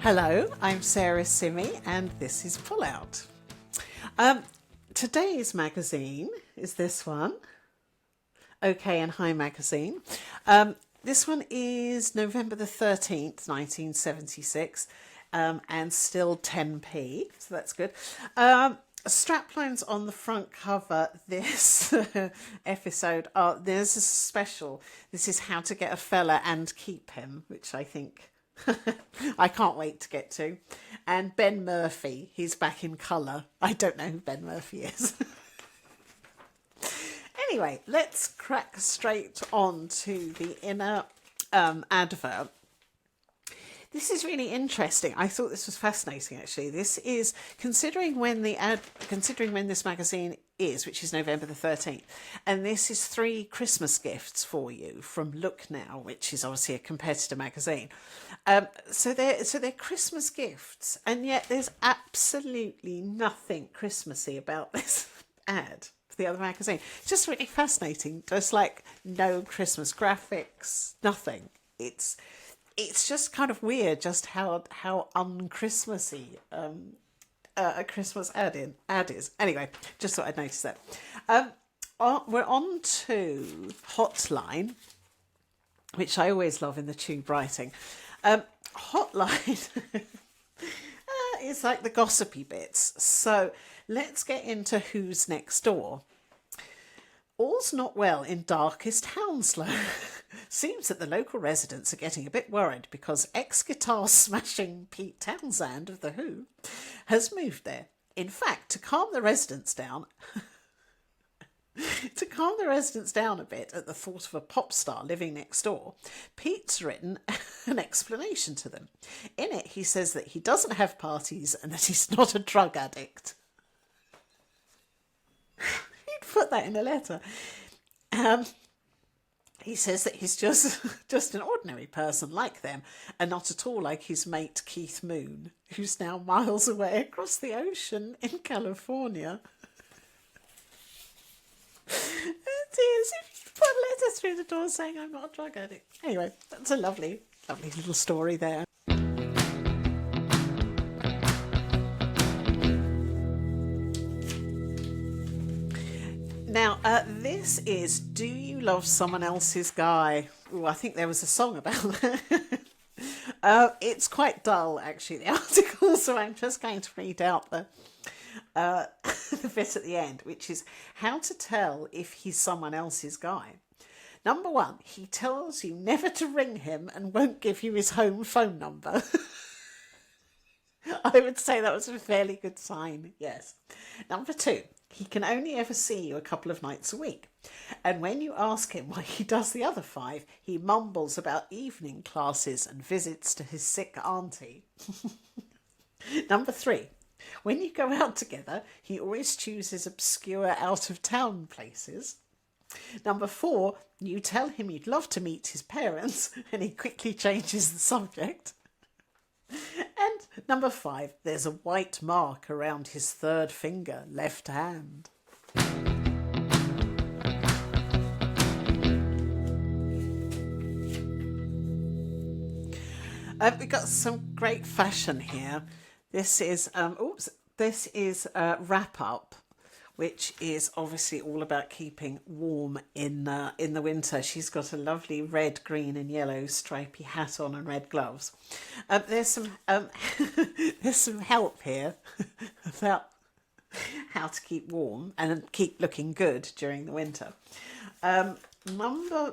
Hello, I'm Sarah Simi and this is PullOut. Today's magazine is this one, OK and Hi magazine. This one is November the 13th, 1976, and still 10p, so that's good. Straplines on the front cover this episode are, there's a special, this is how to get a fella and keep him, which I think I can't wait to get to. And Ben Murphy, he's back in colour. I don't know who Ben Murphy is. Anyway, let's crack straight on to the inner advert. This is really interesting. I thought this was fascinating, actually. This is considering when this magazine is, which is November the 13th, and this is 3 Christmas gifts for you from Look Now, which is obviously a competitor magazine. So they're Christmas gifts, and yet there's absolutely nothing Christmassy about this ad for the other magazine. It's just really fascinating. There's like no Christmas graphics, nothing. It's just kind of weird just how un-Christmassy a Christmas ad is. Anyway, just thought I'd notice that. We're on to Hotline, which I always love in the tube writing. Hotline is like the gossipy bits. So let's get into Who's Next Door. All's not well in darkest Hounslow. Seems that the local residents are getting a bit worried because ex-guitar smashing Pete Townsend of The Who has moved there. In fact, to calm the residents down a bit at the thought of a pop star living next door, Pete's written an explanation to them. In it, he says that he doesn't have parties and that he's not a drug addict. He'd put that in a letter. He says that he's just an ordinary person like them and not at all like his mate Keith Moon, who's now miles away across the ocean in California. It is. If you put a letter through the door saying I'm not a drug addict. Anyway, that's a lovely, lovely little story there. Now, this is Do You Love Someone Else's Guy? Ooh, I think there was a song about that. It's quite dull, actually, the article, so I'm just going to read out the bit at the end, which is how to tell if he's someone else's guy. Number 1, he tells you never to ring him and won't give you his home phone number. I would say that was a fairly good sign, yes. Number 2, he can only ever see you a couple of nights a week. And when you ask him why he does the other 5, he mumbles about evening classes and visits to his sick auntie. Number 3, when you go out together, he always chooses obscure out-of-town places. Number 4, you tell him you'd love to meet his parents and he quickly changes the subject. And number 5, there's a white mark around his 3rd finger, left hand. We've got some great fashion here. This is Wrap Up, which is obviously all about keeping warm in the winter. She's got a lovely red, green and yellow stripy hat on and red gloves. There's some help here about how to keep warm and keep looking good during the winter.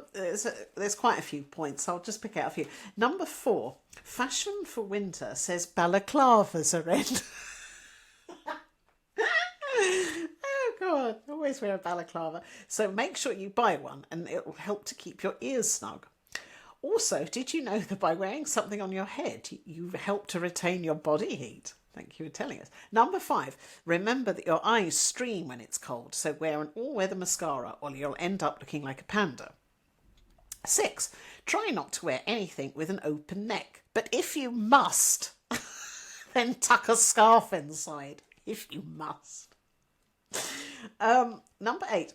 There's quite a few points. I'll just pick out a few. Number 4, fashion for winter says balaclavas are in. Oh God, always wear a balaclava. So make sure you buy one and it will help to keep your ears snug. Also, did you know that by wearing something on your head, you help to retain your body heat? Thank you for telling us. Number 5, remember that your eyes stream when it's cold, so wear an all-weather mascara or you'll end up looking like a panda. 6, try not to wear anything with an open neck, but if you must, then tuck a scarf inside, if you must. Number 8,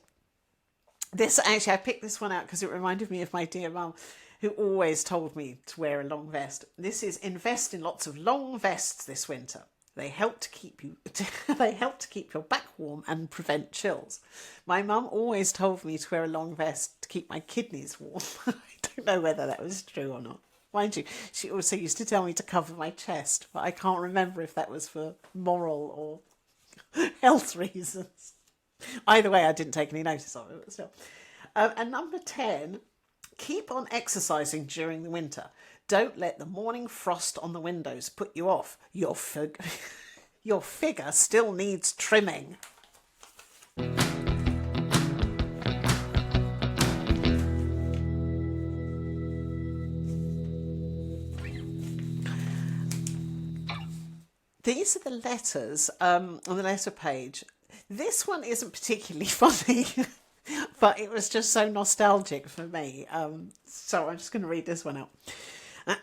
this actually, I picked this one out because it reminded me of my dear mum. who always told me to wear a long vest. This is invest in lots of long vests this winter. They help to keep you they help to keep your back warm and prevent chills. My mum always told me to wear a long vest to keep my kidneys warm. I don't know whether that was true or not. Mind you, she also used to tell me to cover my chest, but I can't remember if that was for moral or health reasons. Either way, I didn't take any notice of it, but still. And number 10, keep on exercising during the winter. Don't let the morning frost on the windows put you off. Your figure still needs trimming. These are the letters on the letter page. This one isn't particularly funny, but it was just so nostalgic for me. So I'm just going to read this one out.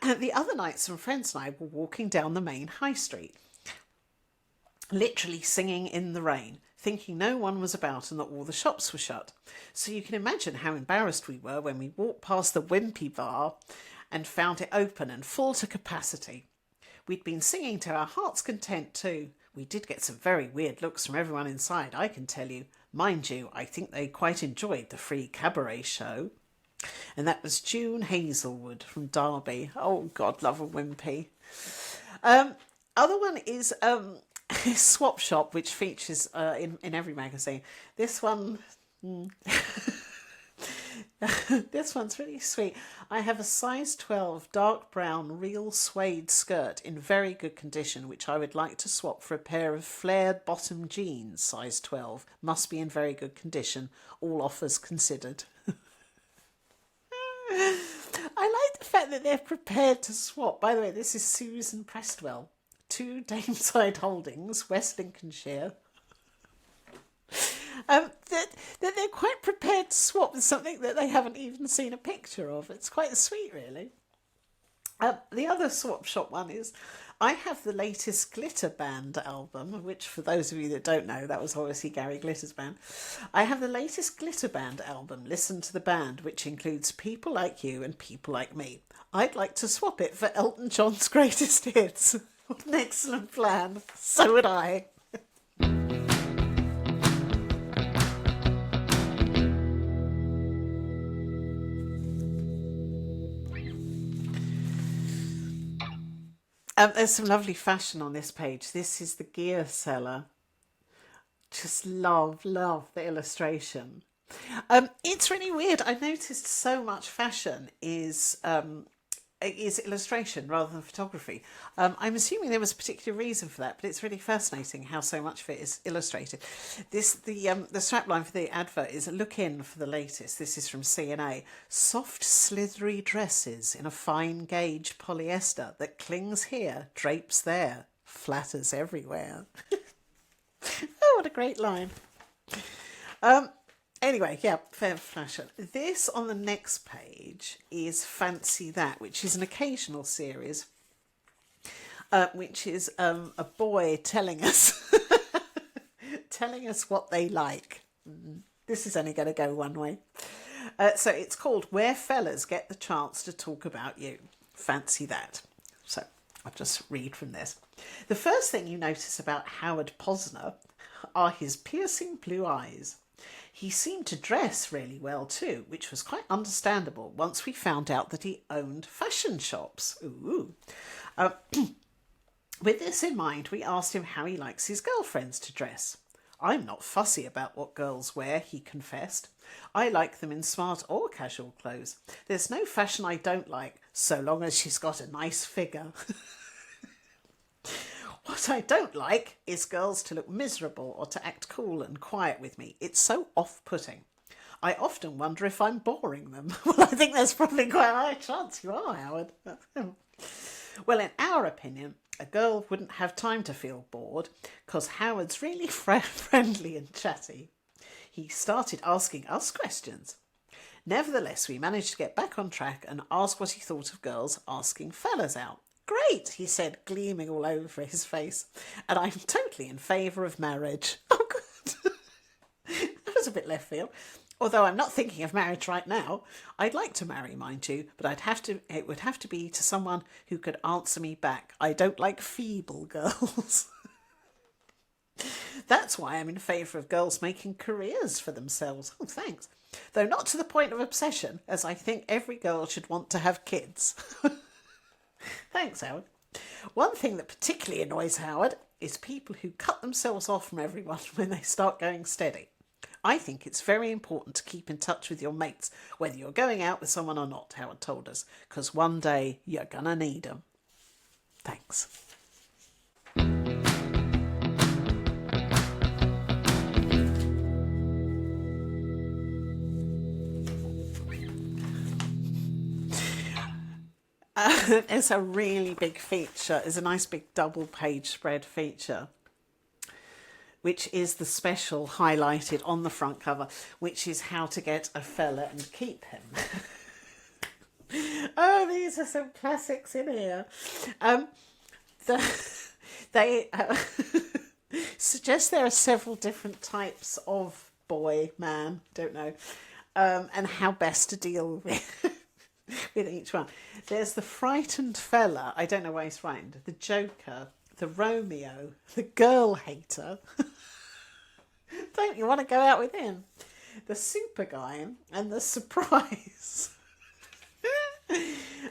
The other night, some friends and I were walking down the main high street, literally singing in the rain, thinking no one was about and that all the shops were shut. So you can imagine how embarrassed we were when we walked past the Wimpy bar and found it open and full to capacity. We'd been singing to our heart's content too. We did get some very weird looks from everyone inside, I can tell you. Mind you, I think they quite enjoyed the free cabaret show. And that was June Hazelwood from Derby. Oh, God, love a Wimpy. Other one is Swop Shop, which features in every magazine. This one... This one's really sweet. I have a size 12 dark brown real suede skirt in very good condition, which I would like to swap for a pair of flared bottom jeans, size 12. Must be in very good condition. All offers considered. I like the fact that they're prepared to swap. By the way, this is Susan Prestwell. 2 Dameside Holdings, West Lincolnshire. That they're quite prepared to swap with something that they haven't even seen a picture of. It's quite sweet, really. The other Swop Shop one is, I have the latest Glitter Band album, which for those of you that don't know, that was obviously Gary Glitter's band. I have the latest Glitter Band album, Listen to the Band, which includes People Like You and People Like Me. I'd like to swap it for Elton John's greatest hits. What an excellent plan. So would I. There's some lovely fashion on this page. This is the gear Cellar. Just love the illustration. It's really weird. I noticed so much fashion is illustration rather than photography. I'm assuming there was a particular reason for that, but it's really fascinating how so much of it is illustrated. The strapline for the advert is "Look in for the latest." This is from C&A. Soft, slithery dresses in a fine gauge polyester that clings here, drapes there, flatters everywhere. Oh, what a great line. Anyway, yeah, fair fashion. This on the next page is Fancy That, which is an occasional series, which is a boy telling us what they like. This is only going to go one way. So it's called Where Fellas Get the Chance to Talk About You. Fancy That. So I'll just read from this. The first thing you notice about Howard Posner are his piercing blue eyes. He seemed to dress really well too, which was quite understandable once we found out that he owned fashion shops. Ooh. With this in mind, we asked him how he likes his girlfriends to dress. I'm not fussy about what girls wear, he confessed. I like them in smart or casual clothes. There's no fashion I don't like, so long as she's got a nice figure. What I don't like is girls to look miserable or to act cool and quiet with me. It's so off-putting. I often wonder if I'm boring them. Well, I think there's probably quite a high chance you are, Howard. Well, in our opinion, a girl wouldn't have time to feel bored because Howard's really friendly and chatty. He started asking us questions. Nevertheless, we managed to get back on track and ask what he thought of girls asking fellas out. Great, he said, gleaming all over his face. And I'm totally in favour of marriage. Oh, good. That was a bit left field. Although I'm not thinking of marriage right now. I'd like to marry, mind you, but it would have to be to someone who could answer me back. I don't like feeble girls. That's why I'm in favour of girls making careers for themselves. Oh, thanks. Though not to the point of obsession, as I think every girl should want to have kids. Thanks, Howard. One thing that particularly annoys Howard is people who cut themselves off from everyone when they start going steady. I think it's very important to keep in touch with your mates, whether you're going out with someone or not, Howard told us, because one day you're gonna need them. Thanks. It's a really big feature. It's a nice big double page spread feature, which is the special highlighted on the front cover, which is how to get a fella and keep him. Oh, these are some classics in here. They suggest there are several different types of boy, man, don't know, and how best to deal with each one. There's the frightened fella. I don't know why he's frightened. The joker, the Romeo, the girl hater. Don't you want to go out with him? The super guy and the surprise.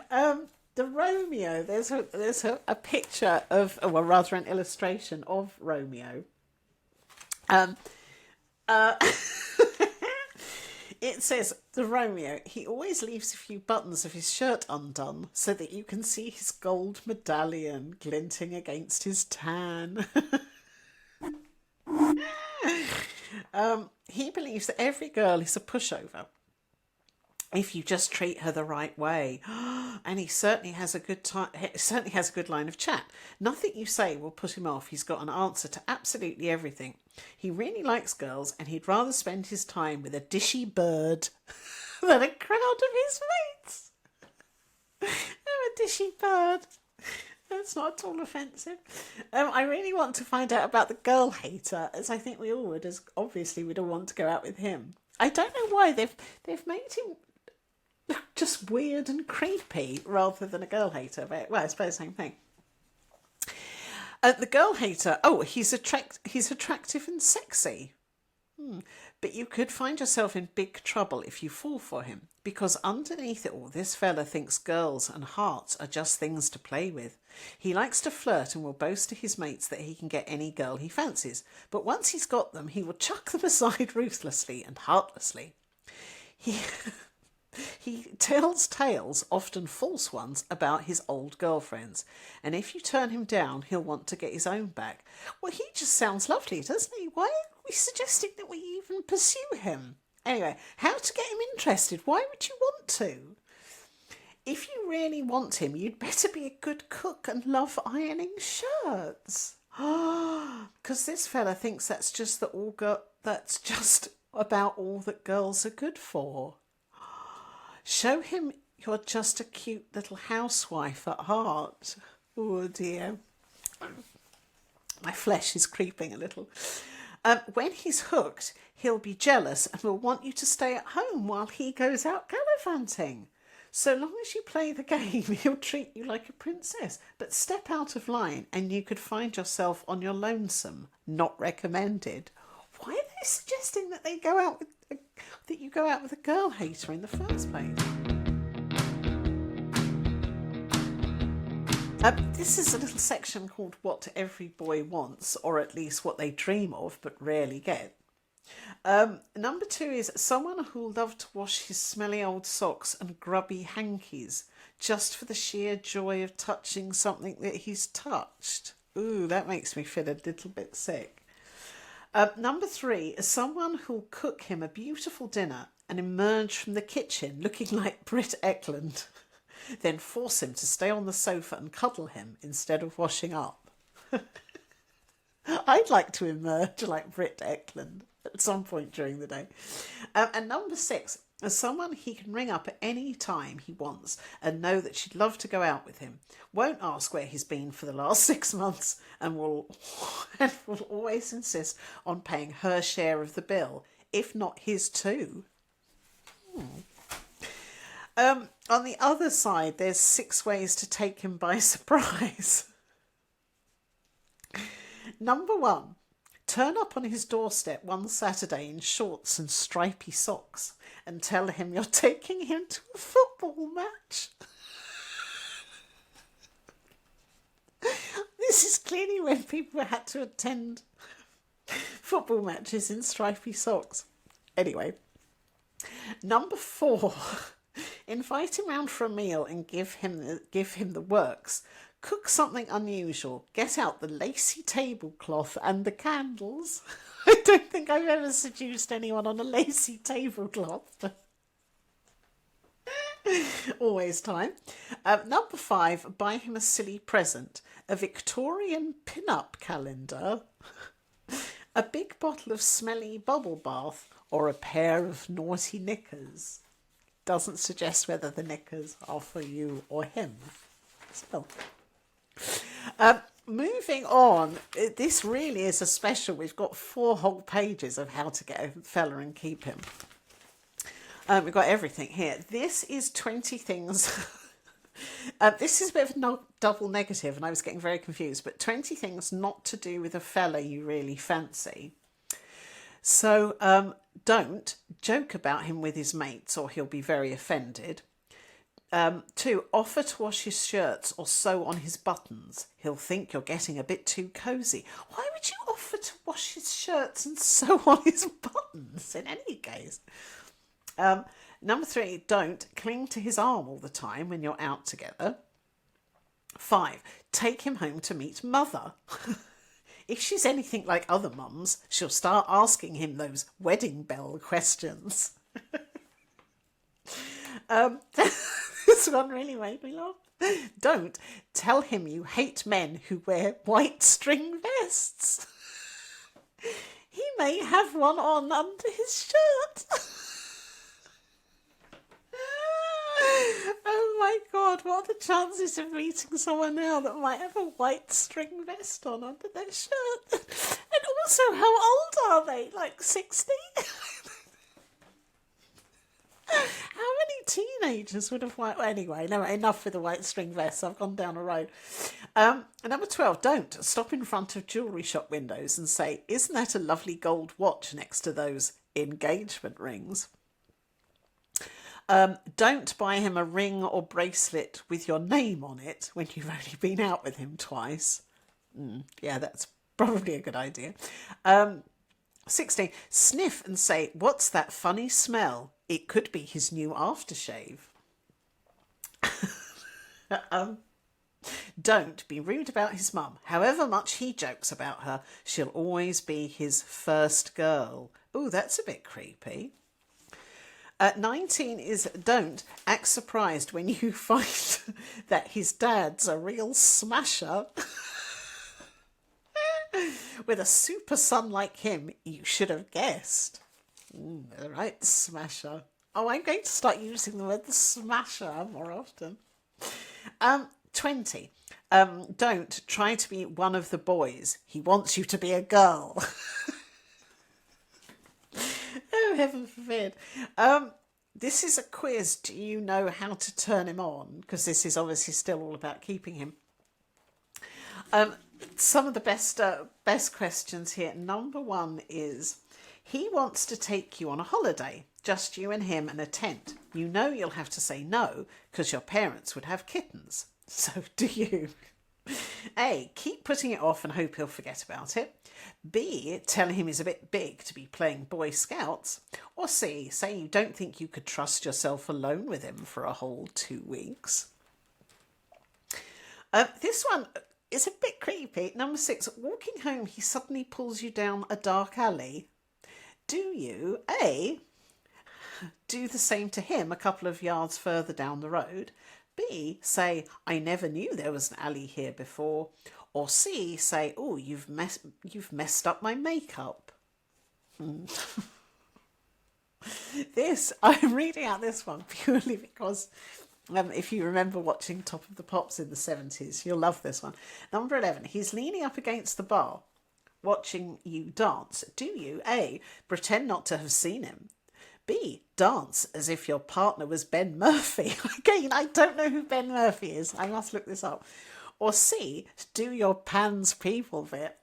The Romeo. There's a picture of, well, rather an illustration of Romeo. It says, the Romeo, he always leaves a few buttons of his shirt undone so that you can see his gold medallion glinting against his tan. He believes that every girl is a pushover if you just treat her the right way. And he certainly has a good line of chat. Nothing you say will put him off. He's got an answer to absolutely everything. He really likes girls, and he'd rather spend his time with a dishy bird than a crowd of his mates. Oh, a dishy bird. That's not at all offensive. I really want to find out about the girl hater, as I think we all would, as obviously we'd all want to go out with him. I don't know why they've made him look just weird and creepy rather than a girl hater, but well, I suppose the same thing. The girl hater, he's attractive and sexy. But you could find yourself in big trouble if you fall for him, because underneath it all, this fella thinks girls and hearts are just things to play with. He likes to flirt and will boast to his mates that he can get any girl he fancies, but once he's got them, he will chuck them aside ruthlessly and heartlessly. He tells tales, often false ones, about his old girlfriends, and if you turn him down, he'll want to get his own back. Well, he just sounds lovely, doesn't he? Why are we suggesting that we even pursue him? Anyway, how to get him interested? Why would you want to? If you really want him, you'd better be a good cook and love ironing shirts. Because this fella thinks that's just about all that girls are good for. Show him you're just a cute little housewife at heart. Oh dear. My flesh is creeping a little. When he's hooked, he'll be jealous and will want you to stay at home while he goes out gallivanting. So long as you play the game, he'll treat you like a princess. But step out of line and you could find yourself on your lonesome. Not recommended. Why are they suggesting that you go out with a girl hater in the first place? This is a little section called What Every Boy Wants, or at least what they dream of but rarely get. Number 2 is someone who'll love to wash his smelly old socks and grubby hankies just for the sheer joy of touching something that he's touched. Ooh, that makes me feel a little bit sick. Number 3 is someone who'll cook him a beautiful dinner and emerge from the kitchen looking like Britt Ekland, then force him to stay on the sofa and cuddle him instead of washing up. I'd like to emerge like Britt Ekland at some point during the day. And number 6 is someone he can ring up at any time he wants and know that she'd love to go out with him. Won't ask where he's been for the last 6 months and will always insist on paying her share of the bill, if not his too. On the other side, there's 6 ways to take him by surprise. Number 1, turn up on his doorstep one Saturday in shorts and stripy socks and tell him you're taking him to a football match. This is clearly when people had to attend football matches in stripy socks. Anyway, number 4, invite him round for a meal and give him the works. Cook something unusual. Get out the lacy tablecloth and the candles. I don't think I've ever seduced anyone on a lacy tablecloth. Always time. Number 5, buy him a silly present. A Victorian pin-up calendar, a big bottle of smelly bubble bath, or a pair of naughty knickers. Doesn't suggest whether the knickers are for you or him. So, moving on, this really is a special. We've got 4 whole pages of how to get a fella and keep him. We've got everything here. This is 20 things. This is a bit of a double negative, and I was getting very confused, but 20 things not to do with a fella you really fancy. So don't joke about him with his mates or he'll be very offended. 2, offer to wash his shirts or sew on his buttons. He'll think you're getting a bit too cosy. Why would you offer to wash his shirts and sew on his buttons in any case? Number 3, don't cling to his arm all the time when you're out together. 5, take him home to meet mother. If she's anything like other mums, she'll start asking him those wedding bell questions. This one really made me laugh. Don't tell him you hate men who wear white string vests. He may have one on under his shirt. Oh my God, what are the chances of meeting someone now that might have a white string vest on under their shirt? And also, how old are they? Like 60? How many teenagers would have white... Anyway, no, enough with the white string vests. I've gone down a road. Number 12, don't stop in front of jewellery shop windows and say, isn't that a lovely gold watch next to those engagement rings? Don't buy him a ring or bracelet with your name on it when you've only been out with him twice. Yeah, that's probably a good idea. 16, sniff and say, what's that funny smell? It could be his new aftershave. Don't be rude about his mum. However much he jokes about her, she'll always be his first girl. Ooh, that's a bit creepy. 19 is don't act surprised when you find that his dad's a real smasher. With a super son like him, you should have guessed. Right, smasher. Oh, I'm going to start using the word smasher more often. 20. Don't try to be one of the boys. He wants you to be a girl. Oh, heaven forbid. This is a quiz. Do you know how to turn him on? Because this is obviously still all about keeping him. Some of the best questions here. Number 1 is, he wants to take you on a holiday, just you and him and a tent. You know you'll have to say no because your parents would have kittens. So do you. A, keep putting it off and hope he'll forget about it. B, tell him he's a bit big to be playing Boy Scouts. Or C, say you don't think you could trust yourself alone with him for a whole 2 weeks. This one is a bit creepy. Number 6, walking home, he suddenly pulls you down a dark alley. Do you, A, do the same to him a couple of yards further down the road? B, say, I never knew there was an alley here before. Or C, say, oh, you've messed up my makeup. I'm reading out this one purely because if you remember watching Top of the Pops in the 70s, you'll love this one. Number 11, he's leaning up against the bar, watching you dance. Do you, A, pretend not to have seen him? B, B, dance as if your partner was Ben Murphy. Again, I don't know who Ben Murphy is. I must look this up. Or C, do your Pan's people bit.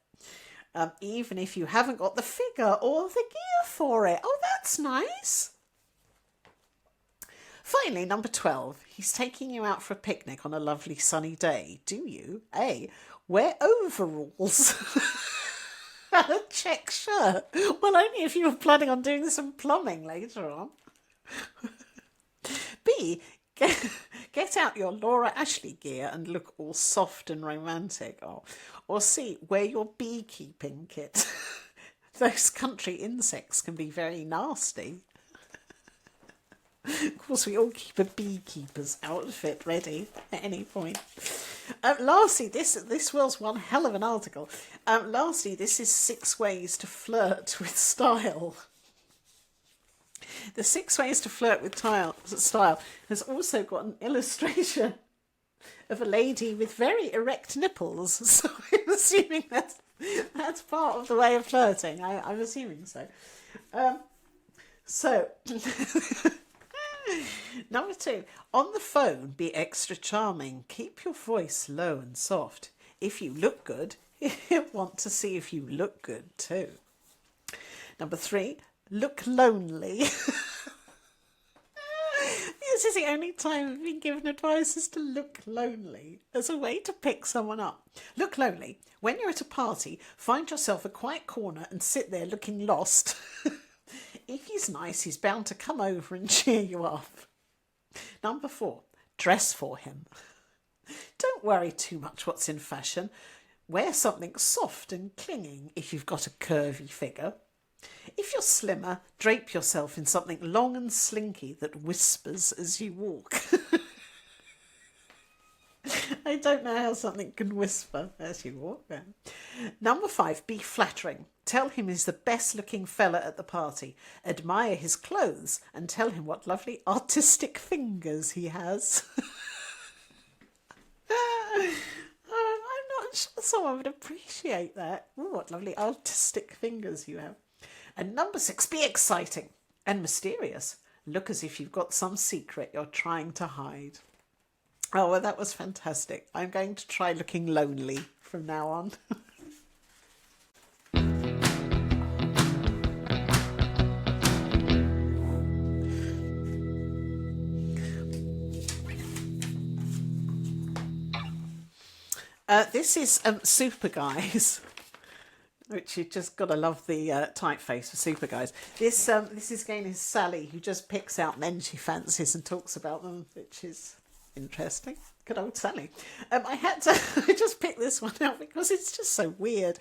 Even if you haven't got the figure or the gear for it. Oh, that's nice. Finally, number 12. He's taking you out for a picnic on a lovely sunny day. Do you? A, wear overalls and a check shirt. Well, only if you were planning on doing some plumbing later on. B, get out your Laura Ashley gear and look all soft and romantic. Oh. Or C, wear your beekeeping kit. Those country insects can be very nasty. Of course, we all keep a beekeeper's outfit ready at any point. Lastly, this was one hell of an article. Lastly, this is 6 ways to flirt with style. The 6 ways to flirt with style has also got an illustration of a lady with very erect nipples. So I'm assuming that's part of the way of flirting. I'm assuming so. Number 2, on the phone, be extra charming. Keep your voice low and soft. If you look good, you want to see if you look good too. Number 3, look lonely. This is the only time I've been given advice is to look lonely as a way to pick someone up. Look lonely. When you're at a party, find yourself a quiet corner and sit there looking lost. If he's nice, he's bound to come over and cheer you up. Number 4, dress for him. Don't worry too much what's in fashion. Wear something soft and clinging if you've got a curvy figure. If you're slimmer, drape yourself in something long and slinky that whispers as you walk. I don't know how something can whisper as you walk then. Number 5, be flattering. Tell him he's the best looking fella at the party. Admire his clothes and tell him what lovely artistic fingers he has. I'm not sure someone would appreciate that. Ooh, what lovely artistic fingers you have. And number 6, be exciting and mysterious. Look as if you've got some secret you're trying to hide. Oh, well, that was fantastic. I'm going to try looking lonely from now on. This is Super Guys, which you just got to love the typeface for Super Guys. This is again is Sally, who just picks out men she fancies and talks about them, which is interesting. Good old Sally. I just picked this one out because it's just so weird.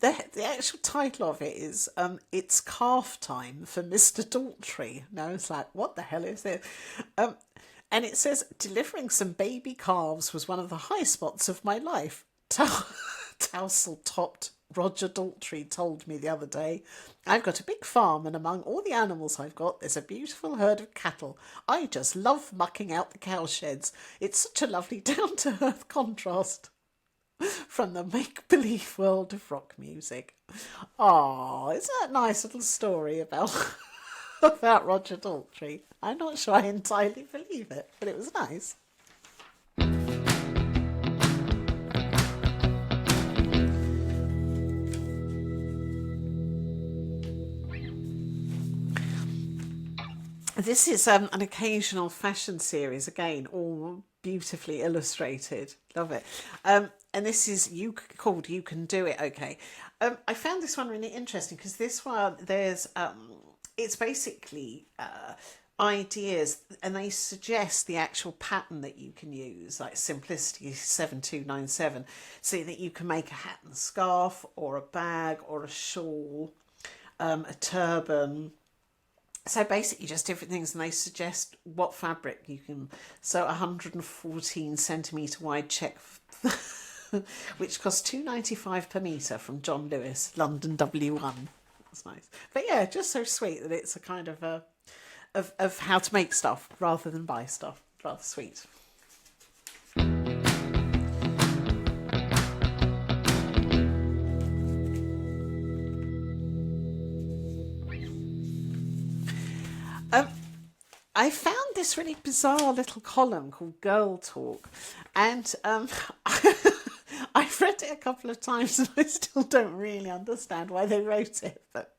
The actual title of it is It's Calf Time for Mr. Daltrey. Now it's like, what the hell is this? And it says, delivering some baby calves was one of the high spots of my life. Tousle-topped Roger Daltrey told me the other day. I've got a big farm, and among all the animals I've got, there's a beautiful herd of cattle. I just love mucking out the cow sheds. It's such a lovely down-to-earth contrast from the make-believe world of rock music. Oh, isn't that a nice little story about Roger Daltrey? I'm not sure I entirely believe it, but it was nice. This is an occasional fashion series, again, all beautifully illustrated. Love it. And this is called You Can Do It, okay. I found this one really interesting because this one, there's, it's basically ideas, and they suggest the actual pattern that you can use, like Simplicity 7297, so that you can make a hat and scarf, or a bag, or a shawl, a turban. So basically just different things, and they suggest what fabric you can. So 114 centimetre wide check, which costs $2.95 per metre from John Lewis, London W1. That's nice. But yeah, just so sweet that it's a kind of of how to make stuff rather than buy stuff. Rather sweet. I found this really bizarre little column called Girl Talk, and I've read it a couple of times and I still don't really understand why they wrote it, but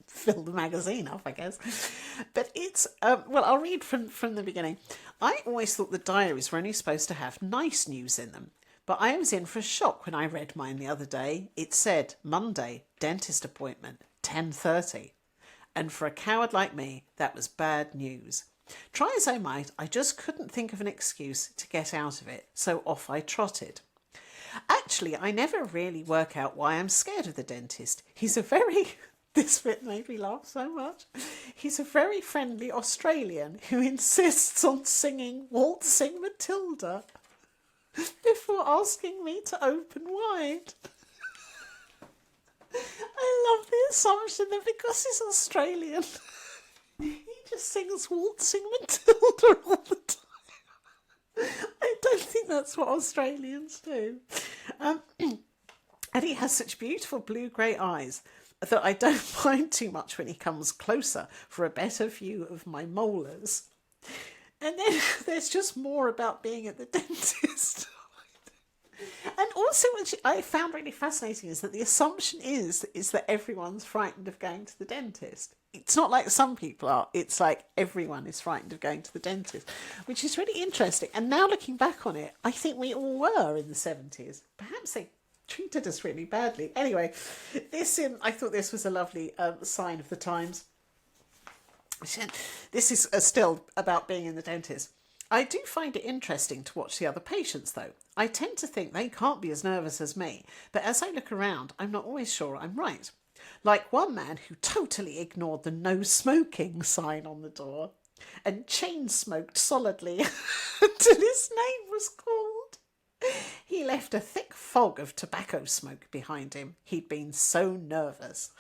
fill the magazine up, I guess. But it's, well, I'll read from the beginning. I always thought the diaries were only supposed to have nice news in them, but I was in for a shock when I read mine the other day. It said, Monday, dentist appointment, 10:30. And for a coward like me, that was bad news. Try as I might, I just couldn't think of an excuse to get out of it, so off I trotted. Actually, I never really work out why I'm scared of the dentist. He's a very... This bit made me laugh so much. He's a very friendly Australian who insists on singing Waltzing Matilda before asking me to open wide. I love the assumption that because he's Australian, he just sings Waltzing Matilda all the time. I don't think that's what Australians do. And he has such beautiful blue-grey eyes that I don't mind too much when he comes closer for a better view of my molars. And then there's just more about being at the dentist. And also what I found really fascinating is that the assumption is that everyone's frightened of going to the dentist. It's not like some people are. It's like everyone is frightened of going to the dentist, which is really interesting. And now looking back on it, I think we all were in the 70s. Perhaps they treated us really badly. Anyway, I thought this was a lovely sign of the times. This is still about being in the dentist. I do find it interesting to watch the other patients, though. I tend to think they can't be as nervous as me, but as I look around, I'm not always sure I'm right. Like one man who totally ignored the no smoking sign on the door and chain smoked solidly until his name was called. He left a thick fog of tobacco smoke behind him. He'd been so nervous.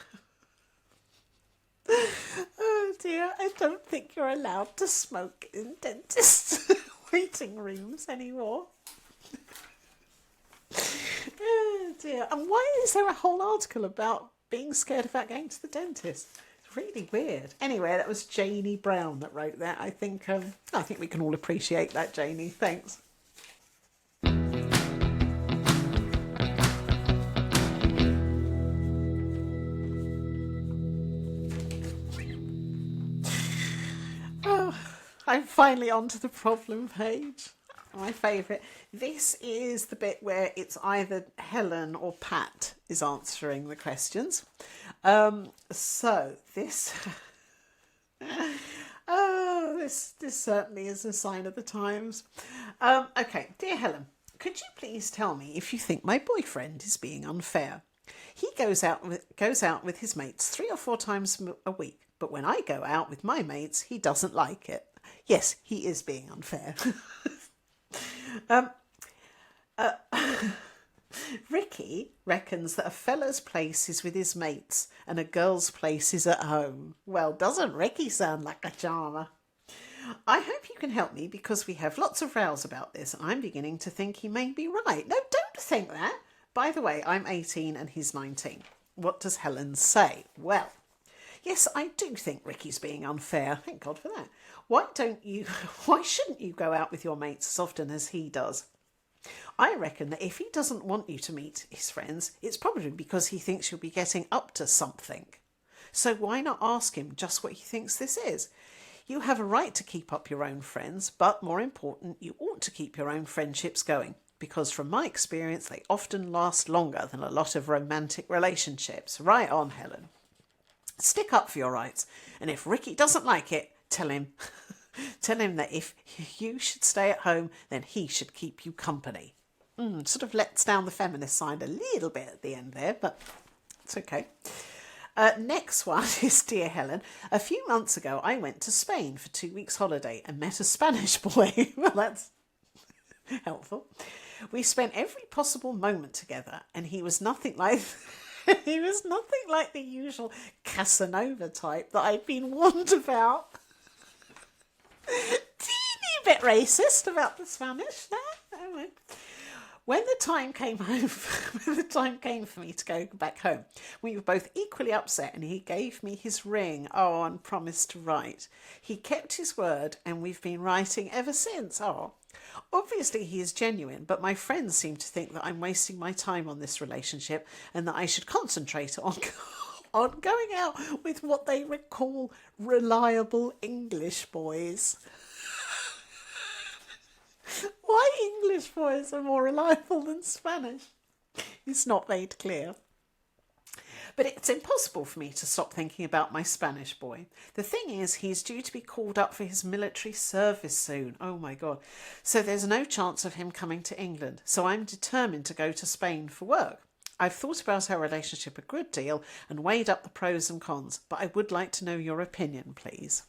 Oh dear, I don't think you're allowed to smoke in dentist waiting rooms anymore. Oh dear. And why is there a whole article about being scared about going to the dentist? It's really weird. Anyway, that was Janie Brown that wrote that. I think we can all appreciate that, Janie. Thanks. I'm finally onto the problem page. My favourite. This is the bit where it's either Helen or Pat is answering the questions. So this, this certainly is a sign of the times. Okay, dear Helen, could you please tell me if you think my boyfriend is being unfair? He goes out with his mates 3 or 4 times a week, but when I go out with my mates, he doesn't like it. Yes, he is being unfair. Ricky reckons that a fella's place is with his mates and a girl's place is at home. Well, doesn't Ricky sound like a charmer? I hope you can help me because we have lots of rows about this and I'm beginning to think he may be right. No, don't think that. By the way, I'm 18 and he's 19. What does Helen say? Well, yes, I do think Ricky's being unfair. Thank God for that. Why shouldn't you go out with your mates as often as he does? I reckon that if he doesn't want you to meet his friends, it's probably because he thinks you'll be getting up to something. So why not ask him just what he thinks this is? You have a right to keep up your own friends, but more important, you ought to keep your own friendships going, because from my experience, they often last longer than a lot of romantic relationships. Right on, Helen. Stick up for your rights, and if Ricky doesn't like it, tell him that if you should stay at home, then he should keep you company. Sort of lets down the feminist side a little bit at the end there, but it's okay. Next one is Dear Helen. A few months ago, I went to Spain for 2 weeks holiday and met a Spanish boy. Well, that's helpful. We spent every possible moment together, and he was nothing like... He was nothing like the usual Casanova type that I'd been warned about. Teeny bit racist about the Spanish there. Anyway. When the time came home, when the time came for me to go back home, we were both equally upset, and he gave me his ring. Oh, and promised to write. He kept his word, and we've been writing ever since. Oh, obviously he is genuine, but my friends seem to think that I'm wasting my time on this relationship, and that I should concentrate on on going out with what they call reliable English boys. Why English boys are more reliable than Spanish is not made clear. But it's impossible for me to stop thinking about my Spanish boy. The thing is, he's due to be called up for his military service soon. Oh my God. So there's no chance of him coming to England. So I'm determined to go to Spain for work. I've thought about our relationship a good deal and weighed up the pros and cons, but I would like to know your opinion, please.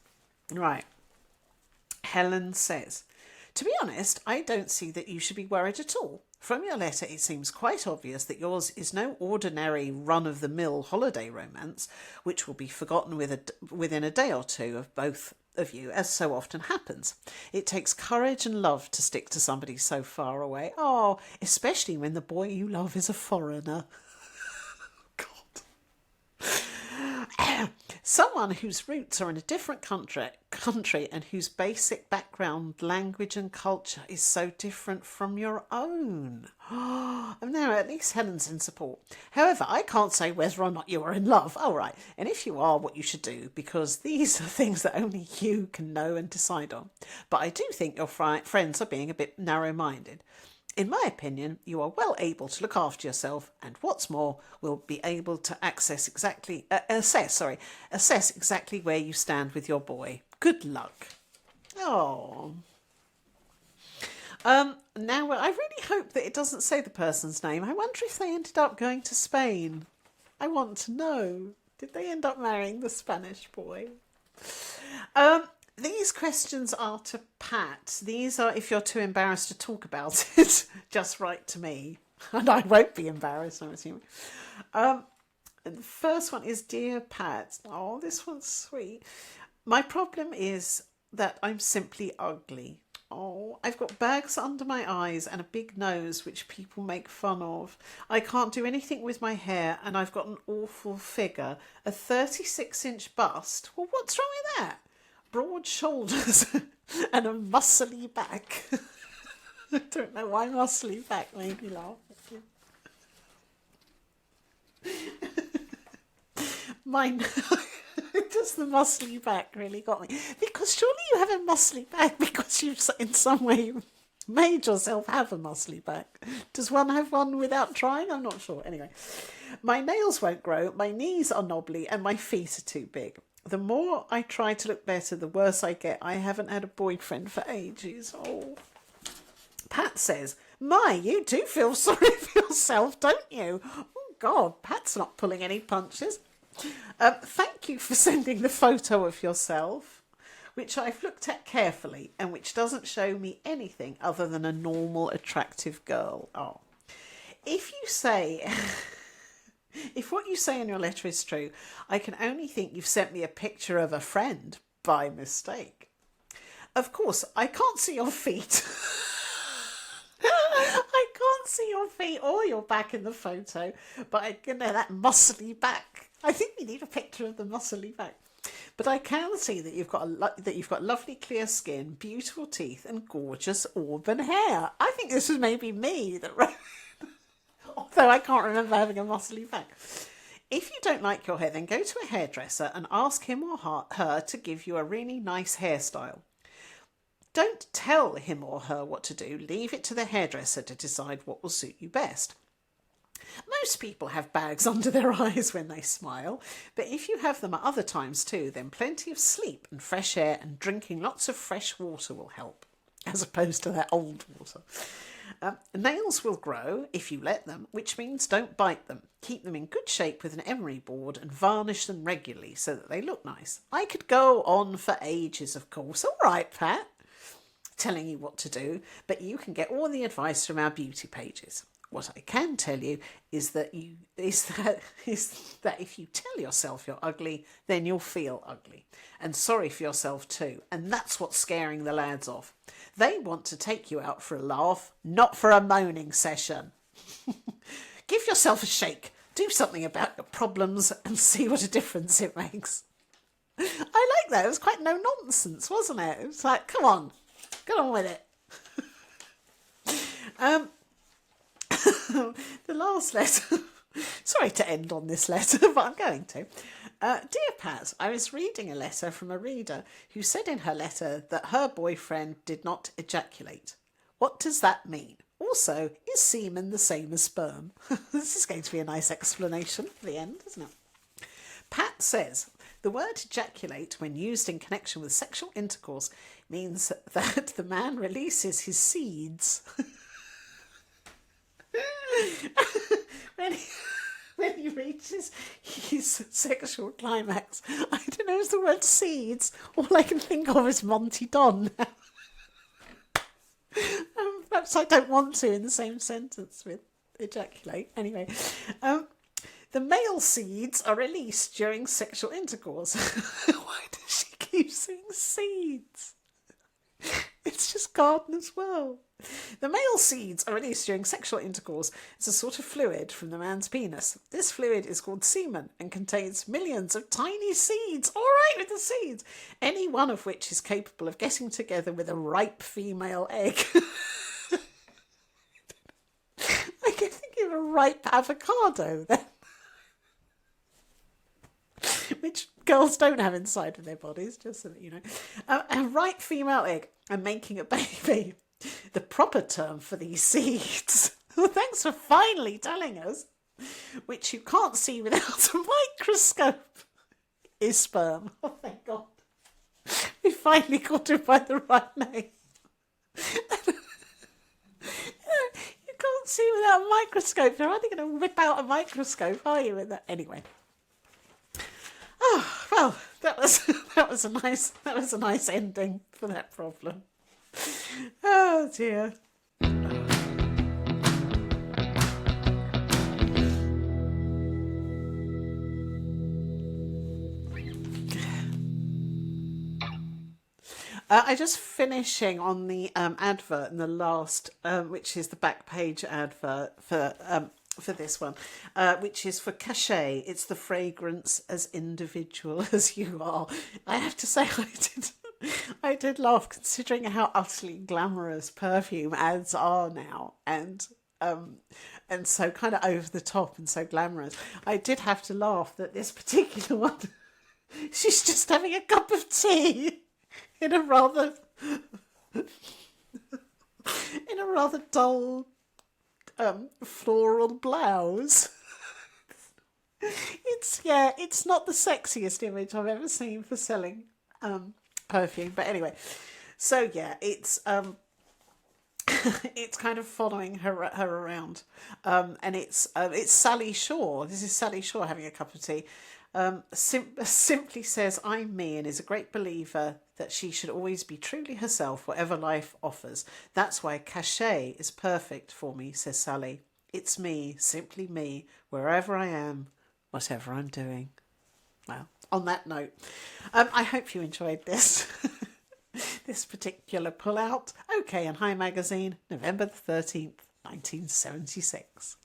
Right. Helen says, to be honest, I don't see that you should be worried at all. From your letter, it seems quite obvious that yours is no ordinary run-of-the-mill holiday romance, which will be forgotten within a day or two of both of you, as so often happens. It takes courage and love to stick to somebody so far away. Oh, especially when the boy you love is a foreigner. Someone whose roots are in a different country and whose basic background, language and culture is so different from your own. And now at least Helen's in support. However, I can't say whether or not you are in love. Oh, right. And if you are, what you should do, because these are things that only you can know and decide on. But I do think your friends are being a bit narrow-minded. In my opinion, you are well able to look after yourself, and what's more, will be able to assess exactly where you stand with your boy. Good luck. Oh. Now, I really hope that it doesn't say the person's name. I wonder if they ended up going to Spain. I want to know. Did they end up marrying the Spanish boy? These questions are to Pat. These are, if you're too embarrassed to talk about it, just write to me. And I won't be embarrassed, I'm assuming. And the first one is, Dear Pat. Oh, this one's sweet. My problem is that I'm simply ugly. Oh, I've got bags under my eyes and a big nose which people make fun of. I can't do anything with my hair, and I've got an awful figure. A 36-inch bust. Well, what's wrong with that? Broad shoulders and a muscly back. I don't know why muscly back made me laugh. Mine, just the muscly back really got me. Because surely you have a muscly back because you've in some way made yourself have a muscly back. Does one have one without trying? I'm not sure. Anyway, my nails won't grow, my knees are knobbly, and my feet are too big. The more I try to look better, the worse I get. I haven't had a boyfriend for ages. Oh. Pat says, my, you do feel sorry for yourself, don't you? Oh, God, Pat's not pulling any punches. Thank you for sending the photo of yourself, which I've looked at carefully and which doesn't show me anything other than a normal, attractive girl. Oh. If you say... If what you say in your letter is true, I can only think you've sent me a picture of a friend by mistake. Of course, I can't see your feet. I can't see your feet or your back in the photo, but I can know that muscly back. I think we need a picture of the muscly back. But I can see that you've got lovely clear skin, beautiful teeth, and gorgeous auburn hair. I think this was maybe me that wrote. Although I can't remember having a muscly back. If you don't like your hair, then go to a hairdresser and ask him or her to give you a really nice hairstyle. Don't tell him or her what to do. Leave it to the hairdresser to decide what will suit you best. Most people have bags under their eyes when they smile, but if you have them at other times too, then plenty of sleep and fresh air and drinking lots of fresh water will help, as opposed to that old water. Nails will grow if you let them, which means don't bite them. Keep them in good shape with an emery board and varnish them regularly so that they look nice. I could go on for ages, of course. All right, Pat, telling you what to do, but you can get all the advice from our beauty pages. What I can tell you is that if you tell yourself you're ugly, then you'll feel ugly and sorry for yourself too. And that's what's scaring the lads off. They want to take you out for a laugh, not for a moaning session. Give yourself a shake. Do something about your problems and see what a difference it makes. I like that. It was quite no nonsense, wasn't it? It was like, come on, get on with it. The last letter. Sorry to end on this letter, but I'm going to. Dear Pat, I was reading a letter from a reader who said in her letter that her boyfriend did not ejaculate. What does that mean? Also, is semen the same as sperm? This is going to be a nice explanation for the end, isn't it? Pat says, the word ejaculate, when used in connection with sexual intercourse, means that the man releases his seeds when he reaches his sexual climax. I don't know if the word seeds. All I can think of is Monty Don. Perhaps I don't want to in the same sentence with ejaculate. Anyway, the male seeds are released during sexual intercourse. Why does she keep saying seeds? It's just gardener's world. The male seeds are released during sexual intercourse as a sort of fluid from the man's penis. This fluid is called semen and contains millions of tiny seeds, all right with the seeds, any one of which is capable of getting together with a ripe female egg. I can think of a ripe avocado then, which girls don't have inside of their bodies, just so that you know. A ripe female egg and making a baby. The proper term for these seeds, well, thanks for finally telling us, which you can't see without a microscope, is sperm. Oh, thank God. We finally got it by the right name. You can't see without a microscope. You're only going to whip out a microscope, are you? With that? Anyway. Oh, well, that was a nice ending for that problem. Oh dear. I just finishing on the advert in the last, which is the back page advert for this one, which is for Cachet. It's the fragrance as individual as you are. I have to say, I did laugh considering how utterly glamorous perfume ads are now, and so kind of over the top and so glamorous. I did have to laugh that this particular one, she's just having a cup of tea in a rather dull floral blouse. It's not the sexiest image I've ever seen for selling perfume, but anyway, so yeah, it's it's kind of following her around, and it's Sally Shaw. This is Sally Shaw having a cup of tea. Simply says, I'm me, and is a great believer that she should always be truly herself, whatever life offers. That's why Cachet is perfect for me, says Sally. It's me, simply me, wherever I am, whatever I'm doing. Well, on that note, I hope you enjoyed this this particular pull out. OK and Hi magazine, November the 13th, 1976.